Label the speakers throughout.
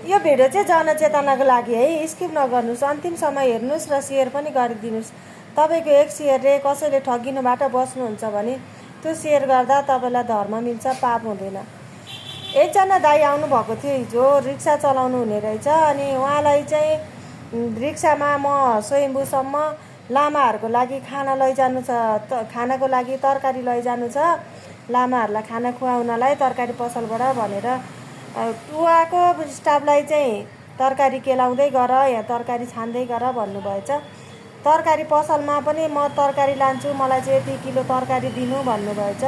Speaker 1: यो भिडियो चाहिँ जनचेतनाको लागि है, स्किप नगर्नुहोस्, अन्तिमसम्म हेर्नुहोस् र सेयर पनि गरिदिनुहोस्। तपाईँको एक सेयरले कसैले ठगिनुबाट बस्नुहुन्छ भने त्यो सेयर गर्दा तपाईँलाई धर्म मिल्छ, पाप हुँदैन। एकजना दाइ आउनुभएको थियो हिजो, रिक्सा चलाउनु हुने रहेछ। अनि उहाँलाई चाहिँ रिक्सामा म स्वयम्भूसम्म लामाहरूको लागि खाना लैजानु छ, खानाको लागि तरकारी लैजानु छ, लामाहरूलाई खाना खुवाउनलाई तरकारी पसलबाट भनेर उहाँको स्टाफलाई चाहिँ तरकारी केलाउँदै गर, यहाँ तरकारी छान्दै गर भन्नुभएछ। तरकारी पसलमा पनि म तरकारी लान्छु, मलाई चाहिँ यति किलो तरकारी दिनु भन्नुभएछ।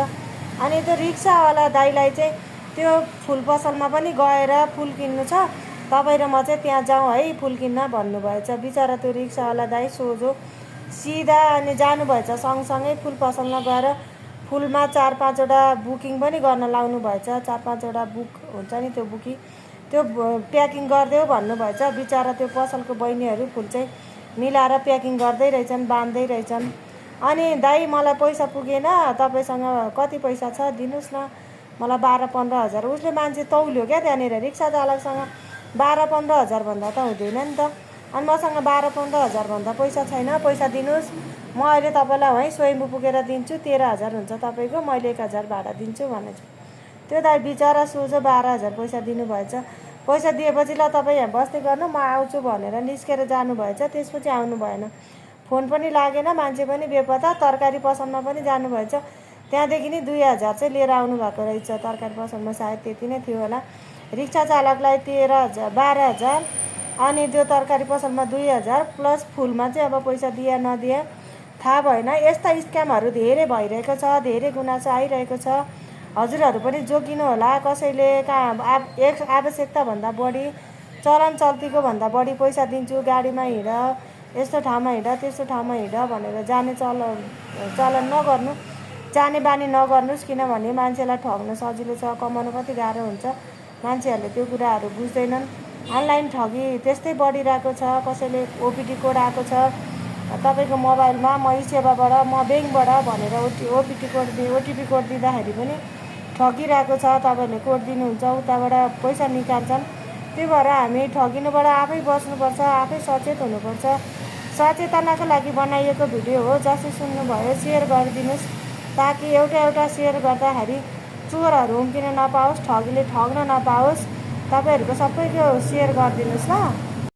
Speaker 1: अनि त्यो रिक्सावाला दाइलाई चाहिँ त्यो फुल पसलमा पनि गएर फुल किन्नु छ, तपाईँ र म चाहिँ त्यहाँ जाउँ है फुल किन्न भन्नुभएछ। बिचरा त्यो रिक्सावाला दाइ सोझो सिधा अनि जानुभएछ, सँगसँगै फुल पसलमा गएर फुलमा 4-5वटा बुकिङ पनि गर्न लाउनु भएछ। 4-5वटा बुक हुन्छ नि, त्यो बुकी त्यो प्याकिङ गरिदेऊ भन्नुभएछ। बिचरा त्यो पसलको बहिनीहरू फुल चाहिँ मिलाएर प्याकिङ गर्दै रहेछन्, बाँध्दै रहेछन्। अनि दाइ मलाई पैसा पुगेन, तपाईँसँग कति पैसा छ दिनुहोस् न, मलाई 12-15 हजार। उसले मान्छे तौल्यो क्या त्यहाँनिर, रिक्सा चालकसँग 12-15 हजार भन्दा त हुँदैन नि त। अनि मसँग 12-15 हजार भन्दा पैसा छैन, पैसा दिनुहोस्, म अहिले तपाईँलाई वहीँ स्वयम्भू पुगेर दिन्छु, 13 हजार हुन्छ तपाईँको, मैले 1 हजार भाडा दिन्छु भनेछु। त्यो दाइ बिचरा सोझो 12 हजार पैसा दिनुभएछ। पैसा दिएपछि ल तपाईँ यहाँ बस्दै गर्नु, म आउँछु भनेर निस्केर जानुभएछ। त्यसपछि आउनु भएन, फोन पनि लागेन, मान्छे पनि बेपत्ता। तरकारी पसलमा पनि जानुभएछ, त्यहाँदेखि नि 2 हजार चाहिँ लिएर आउनुभएको रहेछ। तरकारी पसलमा सायद त्यति नै थियो होला। रिक्सा चालकलाई 13 हजार 12 हजार, अनि त्यो तरकारी पसलमा 2 हजार प्लस फुलमा चाहिँ अब पैसा दिए नदिए थाहा भएन। यस्ता स्क्यामहरू धेरै भइरहेको छ, धेरै गुनासो आइरहेको छ। हजुरहरू पनि जोगिनु होला। कसैले आवश्यकताभन्दा बढी, चलन चल्तीको भन्दा बढी पैसा दिन्छु, गाडीमा हिँड, यस्तो ठाउँमा हिँड, त्यस्तो ठाउँमा हिँड भनेर जाने चलन नगर्नु, जाने बानी नगर्नुहोस्। किनभने मान्छेलाई ठग्न सजिलो छ, कमाउनु कति गाह्रो हुन्छ। मान्छेहरूले त्यो कुराहरू बुझ्दैनन्। अनलाइन ठगी त्यस्तै बढिरहेको छ। कसैले ओपिटी कोड आएको छ तपाईँको मोबाइलमा, म सेवाबाट, म ब्याङ्कबाट भनेर ओटिपी कोड दिँदाखेरि पनि ठगिरहेको छ। तपाईँहरूले कोड दिनुहुन्छ, उताबाट पैसा निकाल्छन्। त्यही भएर हामी ठगिनुबाट आफै बस्नुपर्छ, आफै सचेत हुनुपर्छ। सचेतनाको लागि बनाइएको भिडियो हो। जसले सुन्नुभयो सेयर गरिदिनुहोस्, ताकि एउटा सेयर गर्दाखेरि चोरहरू उम्किन नपाओस्, ठगीले ठग्न नपाओस्। तपाईँहरूको सबैको सेयर गरिदिनुहोस् ल।